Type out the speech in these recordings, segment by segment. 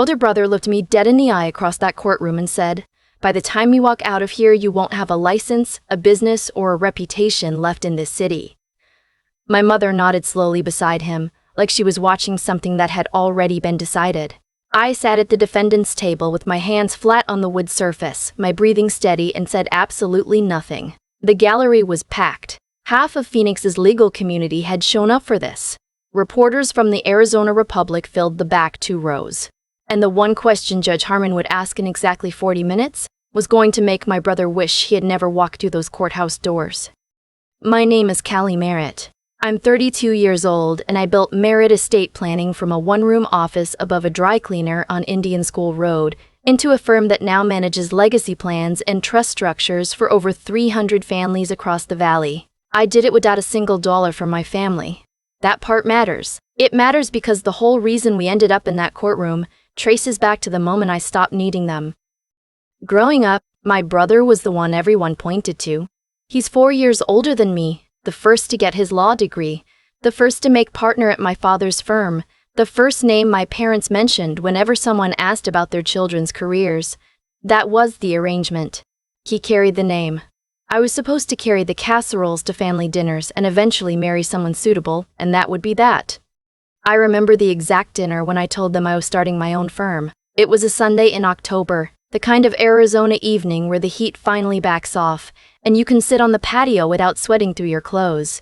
Older brother looked me dead in the eye across that courtroom and said, "By the time you walk out of here, you won't have a license, a business, or a reputation left in this city." My mother nodded slowly beside him, like she was watching something that had already been decided. I sat at the defendant's table with my hands flat on the wood surface, my breathing steady, and said absolutely nothing. The gallery was packed. Half of Phoenix's legal community had shown up for this. Reporters from the Arizona Republic filled the back 2 rows. And the one question Judge Harmon would ask in exactly 40 minutes was going to make my brother wish he had never walked through those courthouse doors. My name is Callie Merritt. I'm 32 years old, and I built Merritt Estate Planning from a one-room office above a dry cleaner on Indian School Road into a firm that now manages legacy plans and trust structures for over 300 families across the valley. I did it without a single dollar from my family. That part matters. It matters because the whole reason we ended up in that courtroom traces back to the moment I stopped needing them. Growing up, my brother was the one everyone pointed to. He's 4 years older than me, the first to get his law degree, the first to make partner at my father's firm, the first name my parents mentioned whenever someone asked about their children's careers. That was the arrangement. He carried the name. I was supposed to carry the casseroles to family dinners and eventually marry someone suitable, and that would be that. I remember the exact dinner when I told them I was starting my own firm. It was a Sunday in October, the kind of Arizona evening where the heat finally backs off, and you can sit on the patio without sweating through your clothes.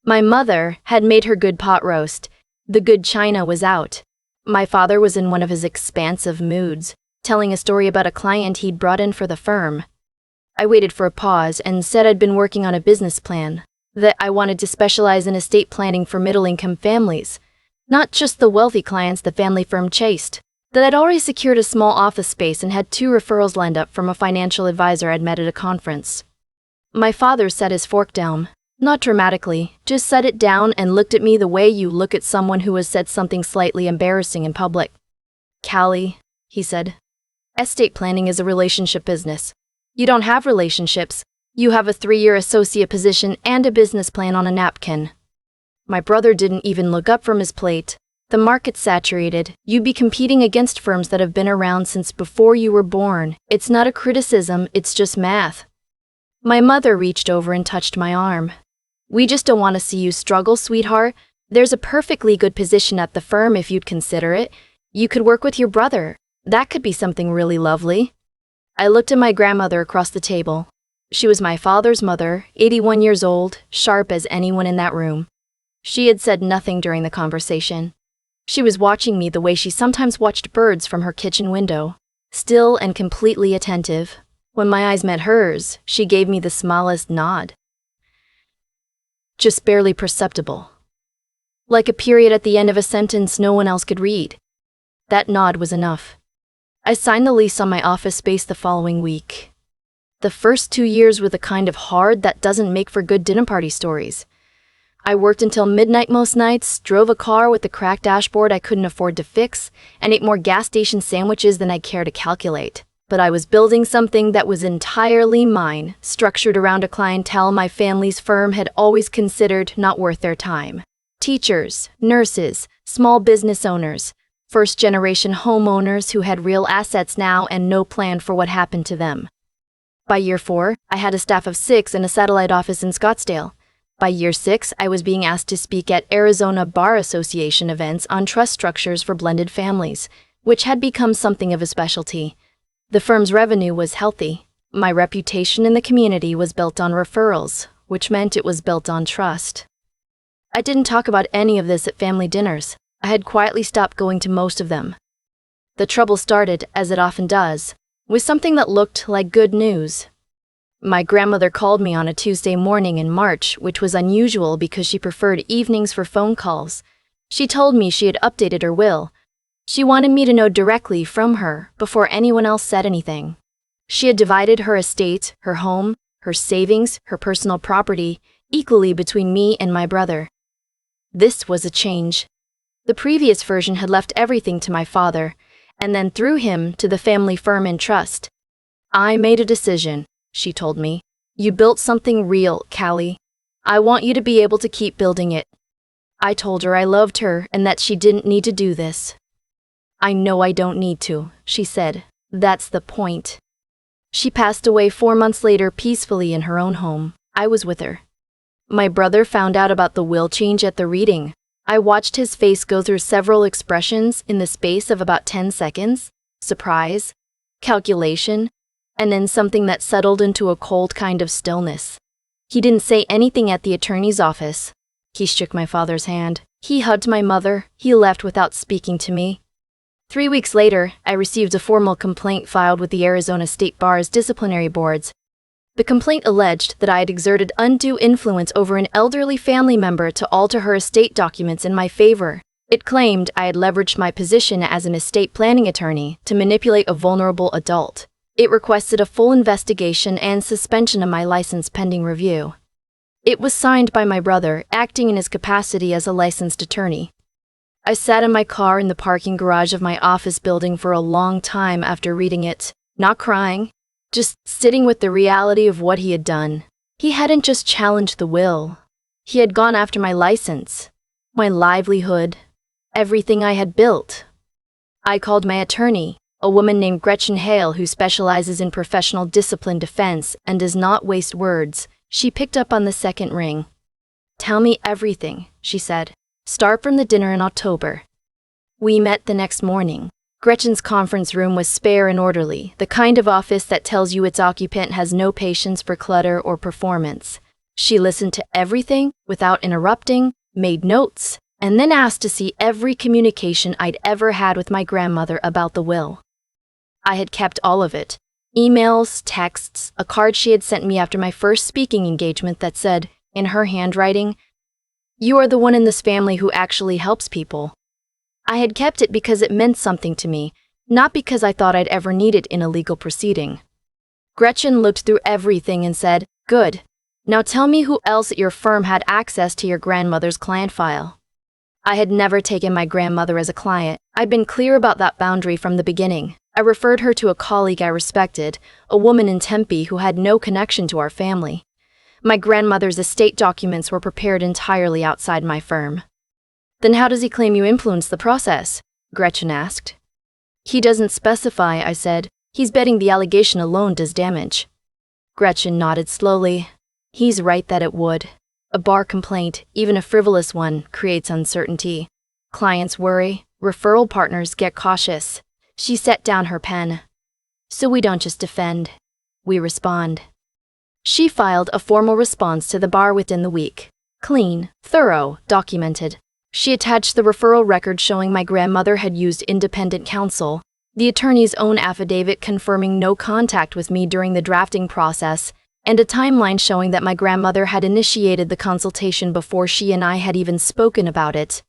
My mother had made her good pot roast. The good china was out. My father was in one of his expansive moods, telling a story about a client he'd brought in for the firm. I waited for a pause and said I'd been working on a business plan, that I wanted to specialize in estate planning for middle-income families, not just the wealthy clients the family firm chased, that I'd already secured a small office space and had 2 referrals lined up from a financial advisor I'd met at a conference. My father set his fork down, not dramatically, just set it down and looked at me the way you look at someone who has said something slightly embarrassing in public. "Callie," he said, "estate planning is a relationship business. You don't have relationships. You have a 3-year associate position and a business plan on a napkin." My brother didn't even look up from his plate. "The market's saturated. You'd be competing against firms that have been around since before you were born. It's not a criticism, it's just math." My mother reached over and touched my arm. "We just don't want to see you struggle, sweetheart. There's a perfectly good position at the firm if you'd consider it. You could work with your brother. That could be something really lovely." I looked at my grandmother across the table. She was my father's mother, 81 years old, sharp as anyone in that room. She had said nothing during the conversation. She was watching me the way she sometimes watched birds from her kitchen window, still and completely attentive. When my eyes met hers, she gave me the smallest nod. Just barely perceptible. Like a period at the end of a sentence no one else could read. That nod was enough. I signed the lease on my office space the following week. The first 2 years were the kind of hard that doesn't make for good dinner party stories. I worked until midnight most nights, drove a car with a cracked dashboard I couldn't afford to fix, and ate more gas station sandwiches than I'd care to calculate. But I was building something that was entirely mine, structured around a clientele my family's firm had always considered not worth their time. Teachers, nurses, small business owners, first-generation homeowners who had real assets now and no plan for what happened to them. By year 4, I had a staff of 6 and a satellite office in Scottsdale. By year 6, I was being asked to speak at Arizona Bar Association events on trust structures for blended families, which had become something of a specialty. The firm's revenue was healthy. My reputation in the community was built on referrals, which meant it was built on trust. I didn't talk about any of this at family dinners. I had quietly stopped going to most of them. The trouble started, as it often does, with something that looked like good news. My grandmother called me on a Tuesday morning in March, which was unusual because she preferred evenings for phone calls. She told me she had updated her will. She wanted me to know directly from her before anyone else said anything. She had divided her estate, her home, her savings, her personal property, equally between me and my brother. This was a change. The previous version had left everything to my father, and then through him to the family firm in trust. "I made a decision," she told me. "You built something real, Callie. I want you to be able to keep building it." I told her I loved her and that she didn't need to do this. I know I don't need to, she said. That's the point. She passed away 4 months later peacefully in her own home. I was with her. My brother found out about the will change at the reading. I watched his face go through several expressions in the space of about 10 seconds. Surprise, calculation, and then something that settled into a cold kind of stillness. He didn't say anything at the attorney's office. He shook my father's hand. He hugged my mother. He left without speaking to me. 3 weeks later, I received a formal complaint filed with the Arizona State Bar's disciplinary boards. The complaint alleged that I had exerted undue influence over an elderly family member to alter her estate documents in my favor. It claimed I had leveraged my position as an estate planning attorney to manipulate a vulnerable adult. It requested a full investigation and suspension of my license pending review. It was signed by my brother, acting in his capacity as a licensed attorney. I sat in my car in the parking garage of my office building for a long time after reading it, not crying, just sitting with the reality of what he had done. He hadn't just challenged the will. He had gone after my license, my livelihood, everything I had built. I called my attorney, a woman named Gretchen Hale who specializes in professional discipline defense and does not waste words. She picked up on the second ring. "Tell me everything," she said. "Start from the dinner in October." We met the next morning. Gretchen's conference room was spare and orderly, the kind of office that tells you its occupant has no patience for clutter or performance. She listened to everything without interrupting, made notes, and then asked to see every communication I'd ever had with my grandmother about the will. I had kept all of it. Emails, texts, a card she had sent me after my first speaking engagement that said, in her handwriting, "You are the one in this family who actually helps people." I had kept it because it meant something to me, not because I thought I'd ever need it in a legal proceeding. Gretchen looked through everything and said, "Good. Now tell me who else at your firm had access to your grandmother's client file." I had never taken my grandmother as a client. I'd been clear about that boundary from the beginning. I referred her to a colleague I respected, a woman in Tempe who had no connection to our family. My grandmother's estate documents were prepared entirely outside my firm. "Then how does he claim you influenced the process?" Gretchen asked. "He doesn't specify," I said. "He's betting the allegation alone does damage." Gretchen nodded slowly. "He's right that it would. A bar complaint, even a frivolous one, creates uncertainty. Clients worry, referral partners get cautious." She set down her pen. "So we don't just defend, we respond." She filed a formal response to the bar within the week. Clean, thorough, documented. She attached the referral record showing my grandmother had used independent counsel, the attorney's own affidavit confirming no contact with me during the drafting process, and a timeline showing that my grandmother had initiated the consultation before she and I had even spoken about it.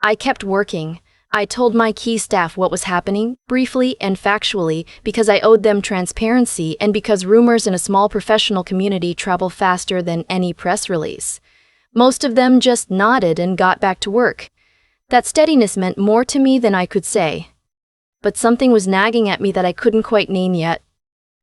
I kept working. I told my key staff what was happening, briefly and factually, because I owed them transparency and because rumors in a small professional community travel faster than any press release. Most of them just nodded and got back to work. That steadiness meant more to me than I could say. But something was nagging at me that I couldn't quite name yet.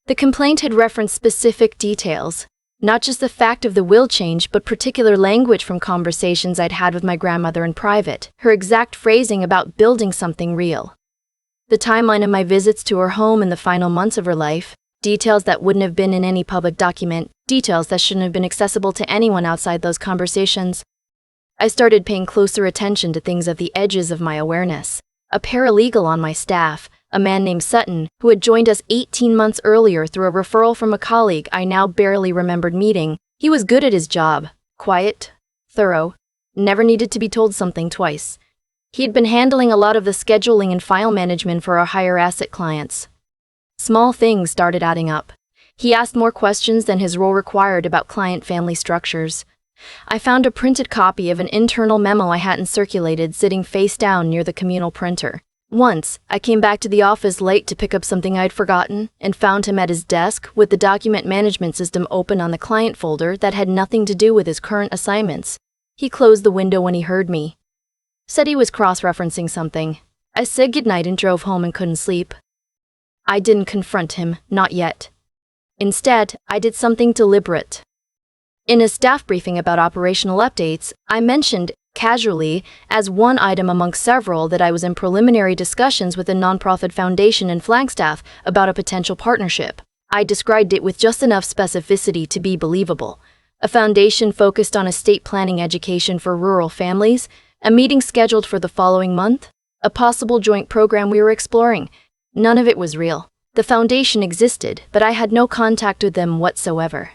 The complaint had referenced specific details, not just the fact of the will change, but particular language from conversations I'd had with my grandmother in private, her exact phrasing about building something real. The timeline of my visits to her home in the final months of her life, details that wouldn't have been in any public document, details that shouldn't have been accessible to anyone outside those conversations. I started paying closer attention to things at the edges of my awareness. A paralegal on my staff, a man named Sutton, who had joined us 18 months earlier through a referral from a colleague I now barely remembered meeting. He was good at his job, quiet, thorough, never needed to be told something twice. He had been handling a lot of the scheduling and file management for our higher asset clients. Small things started adding up. He asked more questions than his role required about client family structures. I found a printed copy of an internal memo I hadn't circulated sitting face down near the communal printer. Once, I came back to the office late to pick up something I'd forgotten and found him at his desk with the document management system open on the client folder that had nothing to do with his current assignments. He closed the window when he heard me. Said he was cross-referencing something. I said goodnight and drove home and couldn't sleep. I didn't confront him, not yet. Instead, I did something deliberate. In a staff briefing about operational updates, I mentioned casually, as one item among several, that I was in preliminary discussions with a nonprofit foundation in Flagstaff about a potential partnership. I described it with just enough specificity to be believable. A foundation focused on estate planning education for rural families, a meeting scheduled for the following month, a possible joint program we were exploring. None of it was real. The foundation existed, but I had no contact with them whatsoever.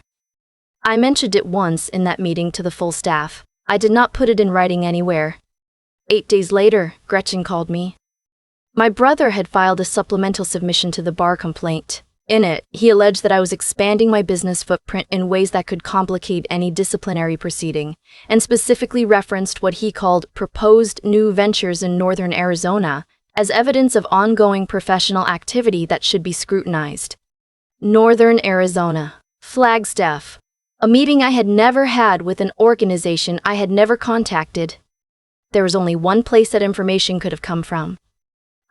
I mentioned it once in that meeting to the full staff. I did not put it in writing anywhere. 8 days later, Gretchen called me. My brother had filed a supplemental submission to the bar complaint. In it, he alleged that I was expanding my business footprint in ways that could complicate any disciplinary proceeding, and specifically referenced what he called proposed new ventures in northern Arizona as evidence of ongoing professional activity that should be scrutinized. Northern Arizona, Flagstaff, a meeting I had never had with an organization I had never contacted. There was only one place that information could have come from.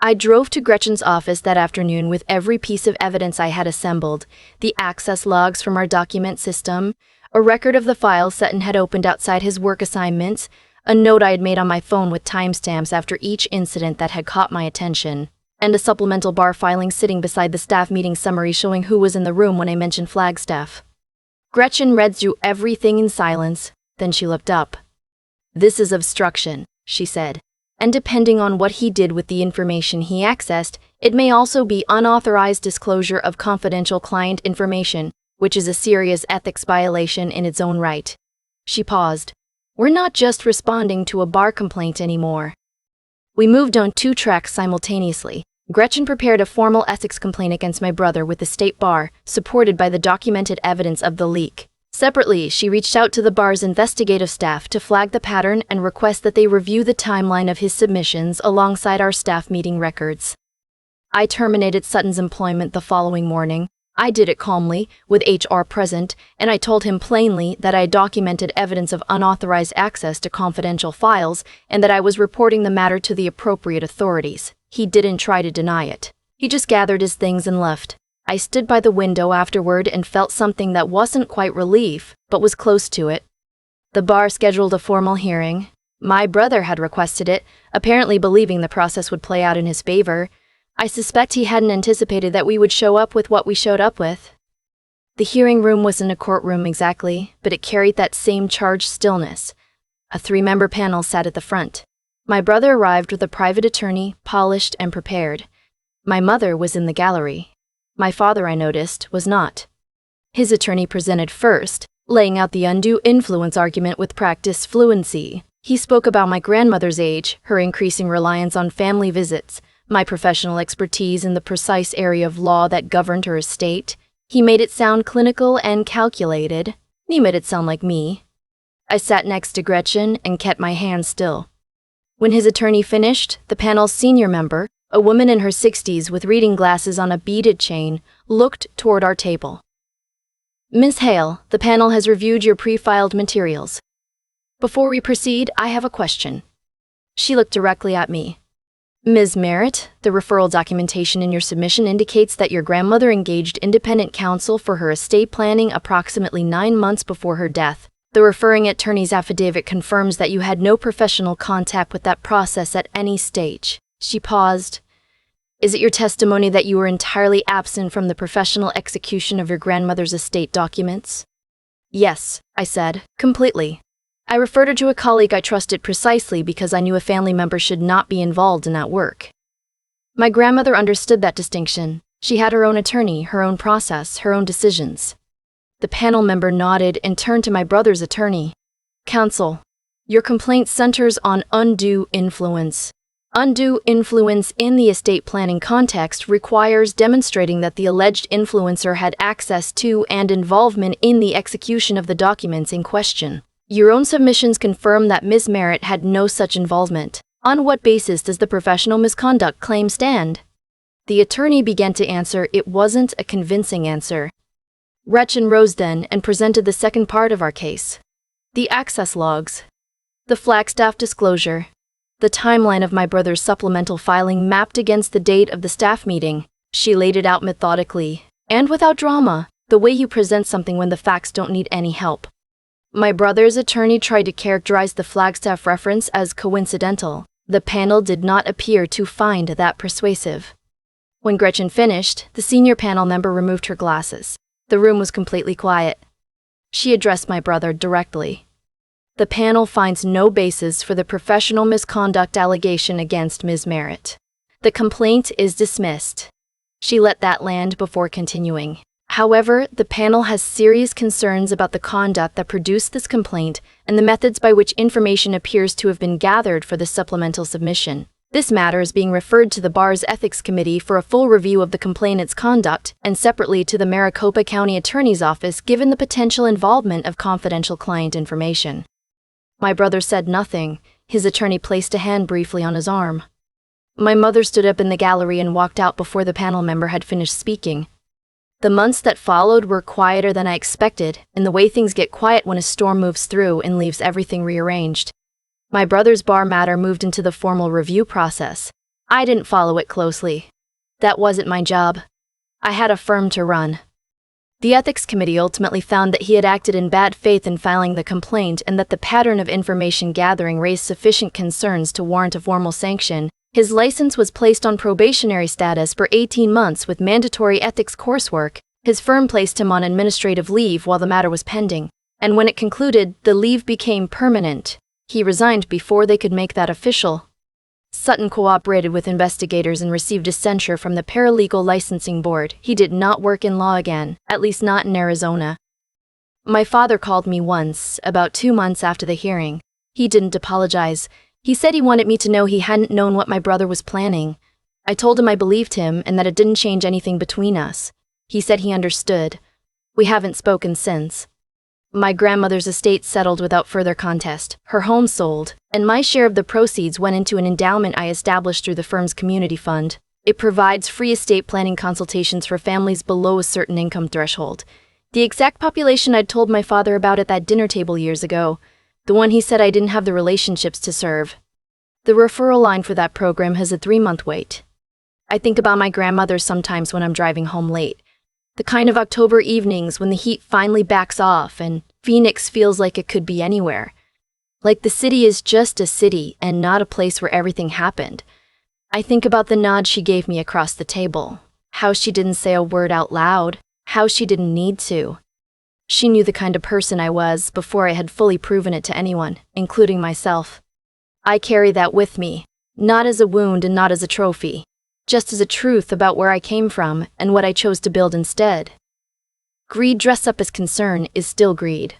I drove to Gretchen's office that afternoon with every piece of evidence I had assembled, the access logs from our document system, a record of the files Sutton had opened outside his work assignments, a note I had made on my phone with timestamps after each incident that had caught my attention, and a supplemental bar filing sitting beside the staff meeting summary showing who was in the room when I mentioned Flagstaff. Gretchen read through everything in silence, then she looked up. "This is obstruction," she said, "and depending on what he did with the information he accessed, it may also be unauthorized disclosure of confidential client information, which is a serious ethics violation in its own right." She paused. "We're not just responding to a bar complaint anymore." We moved on 2 tracks simultaneously. Gretchen prepared a formal ethics complaint against my brother with the state bar, supported by the documented evidence of the leak. Separately, she reached out to the bar's investigative staff to flag the pattern and request that they review the timeline of his submissions alongside our staff meeting records. I terminated Sutton's employment the following morning. I did it calmly, with HR present, and I told him plainly that I documented evidence of unauthorized access to confidential files and that I was reporting the matter to the appropriate authorities. He didn't try to deny it. He just gathered his things and left. I stood by the window afterward and felt something that wasn't quite relief, but was close to it. The bar scheduled a formal hearing. My brother had requested it, apparently believing the process would play out in his favor. I suspect he hadn't anticipated that we would show up with what we showed up with. The hearing room wasn't a courtroom exactly, but it carried that same charged stillness. A 3-member panel sat at the front. My brother arrived with a private attorney, polished and prepared. My mother was in the gallery. My father, I noticed, was not. His attorney presented first, laying out the undue influence argument with practiced fluency. He spoke about my grandmother's age, her increasing reliance on family visits, my professional expertise in the precise area of law that governed her estate. He made it sound clinical and calculated. He made it sound like me. I sat next to Gretchen and kept my hands still. When his attorney finished, the panel's senior member, a woman in her 60s with reading glasses on a beaded chain, looked toward our table. "Ms. Hale, the panel has reviewed your pre-filed materials. Before we proceed, I have a question." She looked directly at me. "Ms. Merritt, the referral documentation in your submission indicates that your grandmother engaged independent counsel for her estate planning approximately 9 months before her death. The referring attorney's affidavit confirms that you had no professional contact with that process at any stage." She paused. "Is it your testimony that you were entirely absent from the professional execution of your grandmother's estate documents?" "Yes," I said, "completely. I referred her to a colleague I trusted precisely because I knew a family member should not be involved in that work." My grandmother understood that distinction. She had her own attorney, her own process, her own decisions. The panel member nodded and turned to my brother's attorney. "Counsel, your complaint centers on undue influence. Undue influence in the estate planning context requires demonstrating that the alleged influencer had access to and involvement in the execution of the documents in question. Your own submissions confirm that Ms. Merritt had no such involvement. On what basis does the professional misconduct claim stand?" The attorney began to answer. It wasn't a convincing answer. Gretchen rose then and presented the second part of our case. The access logs. The Flagstaff disclosure. The timeline of my brother's supplemental filing mapped against the date of the staff meeting. She laid it out methodically, and without drama, the way you present something when the facts don't need any help. My brother's attorney tried to characterize the Flagstaff reference as coincidental. The panel did not appear to find that persuasive. When Gretchen finished, the senior panel member removed her glasses. The room was completely quiet. She addressed my brother directly. The panel finds no basis for the professional misconduct allegation against Ms. Merritt. The complaint is dismissed. She let that land before continuing. However, the panel has serious concerns about the conduct that produced this complaint and the methods by which information appears to have been gathered for the supplemental submission. This matter is being referred to the bar's ethics committee for a full review of the complainant's conduct and separately to the Maricopa County Attorney's Office given the potential involvement of confidential client information. My brother said nothing. His attorney placed a hand briefly on his arm. My mother stood up in the gallery and walked out before the panel member had finished speaking. The months that followed were quieter than I expected, in the way things get quiet when a storm moves through and leaves everything rearranged. My brother's bar matter moved into the formal review process. I didn't follow it closely. That wasn't my job. I had a firm to run. The ethics committee ultimately found that he had acted in bad faith in filing the complaint and that the pattern of information gathering raised sufficient concerns to warrant a formal sanction. His license was placed on probationary status for 18 months with mandatory ethics coursework. His firm placed him on administrative leave while the matter was pending, and when it concluded, the leave became permanent. He resigned before they could make that official. Sutton cooperated with investigators and received a censure from the Paralegal Licensing Board. He did not work in law again, at least not in Arizona. My father called me once, about 2 months after the hearing. He didn't apologize. He said he wanted me to know he hadn't known what my brother was planning. I told him I believed him and that it didn't change anything between us. He said he understood. We haven't spoken since. My grandmother's estate settled without further contest, her home sold, and my share of the proceeds went into an endowment I established through the firm's community fund. It provides free estate planning consultations for families below a certain income threshold. The exact population I'd told my father about at that dinner table years ago, the one he said I didn't have the relationships to serve. The referral line for that program has a 3-month wait. I think about my grandmother sometimes when I'm driving home late. The kind of October evenings when the heat finally backs off and Phoenix feels like it could be anywhere. Like the city is just a city and not a place where everything happened. I think about the nod she gave me across the table, how she didn't say a word out loud, how she didn't need to. She knew the kind of person I was before I had fully proven it to anyone, including myself. I carry that with me, not as a wound and not as a trophy, just as a truth about where I came from and what I chose to build instead. Greed dressed up as concern is still greed.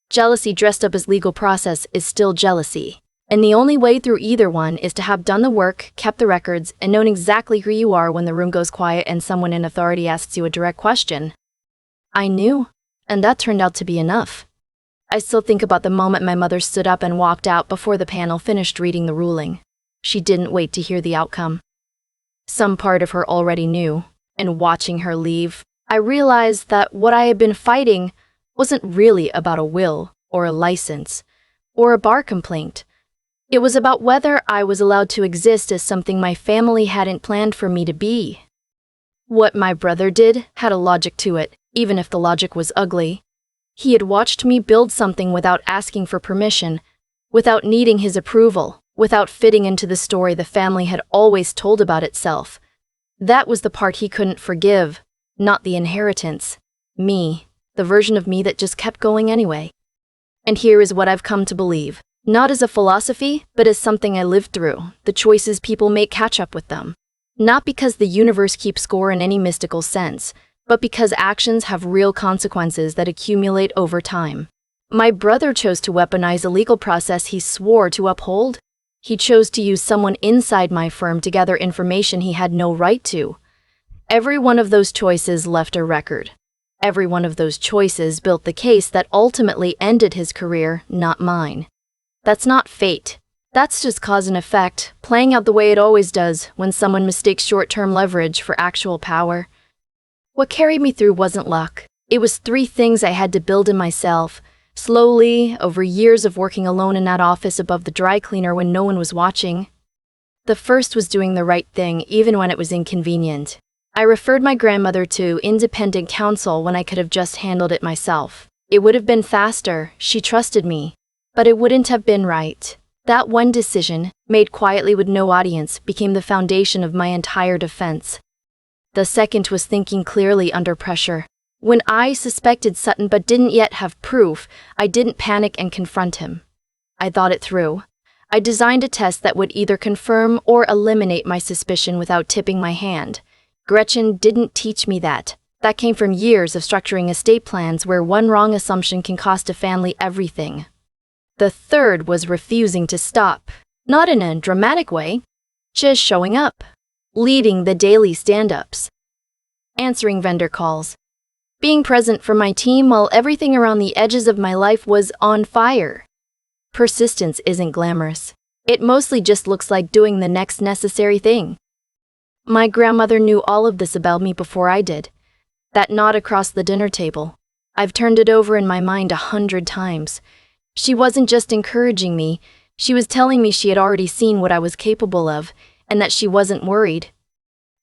Jealousy dressed up as legal process is still jealousy. And the only way through either one is to have done the work, kept the records, and known exactly who you are when the room goes quiet and someone in authority asks you a direct question. I knew, and that turned out to be enough. I still think about the moment my mother stood up and walked out before the panel finished reading the ruling. She didn't wait to hear the outcome. Some part of her already knew, and watching her leave, I realized that what I had been fighting wasn't really about a will, or a license, or a bar complaint. It was about whether I was allowed to exist as something my family hadn't planned for me to be. What my brother did had a logic to it, even if the logic was ugly. He had watched me build something without asking for permission, without needing his approval, without fitting into the story the family had always told about itself. That was the part he couldn't forgive, not the inheritance. Me, the version of me that just kept going anyway. And here is what I've come to believe, not as a philosophy, but as something I lived through. The choices people make catch up with them. Not because the universe keeps score in any mystical sense, but because actions have real consequences that accumulate over time. My brother chose to weaponize a legal process he swore to uphold. He chose to use someone inside my firm to gather information he had no right to. Every one of those choices left a record. Every one of those choices built the case that ultimately ended his career, not mine. That's not fate. That's just cause and effect, playing out the way it always does when someone mistakes short-term leverage for actual power. What carried me through wasn't luck. It was 3 things I had to build in myself, slowly, over years of working alone in that office above the dry cleaner when no one was watching. The first was doing the right thing, even when it was inconvenient. I referred my grandmother to independent counsel when I could have just handled it myself. It would have been faster, she trusted me, but it wouldn't have been right. That one decision, made quietly with no audience, became the foundation of my entire defense. The second was thinking clearly under pressure. When I suspected Sutton but didn't yet have proof, I didn't panic and confront him. I thought it through. I designed a test that would either confirm or eliminate my suspicion without tipping my hand. Gretchen didn't teach me that. That came from years of structuring estate plans where one wrong assumption can cost a family everything. The third was refusing to stop. Not in a dramatic way, just showing up. Leading the daily stand-ups. Answering vendor calls. Being present for my team while everything around the edges of my life was on fire. Persistence isn't glamorous. It mostly just looks like doing the next necessary thing. My grandmother knew all of this about me before I did. That nod across the dinner table. I've turned it over in my mind 100 times. She wasn't just encouraging me, she was telling me she had already seen what I was capable of, and that she wasn't worried.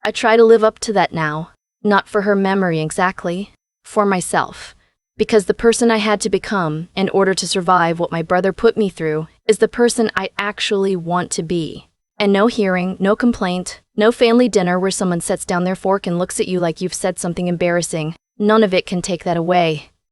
I try to live up to that now, not for her memory exactly, for myself. Because the person I had to become, in order to survive what my brother put me through, is the person I actually want to be. And no hearing, no complaint, no family dinner where someone sets down their fork and looks at you like you've said something embarrassing. None of it can take that away.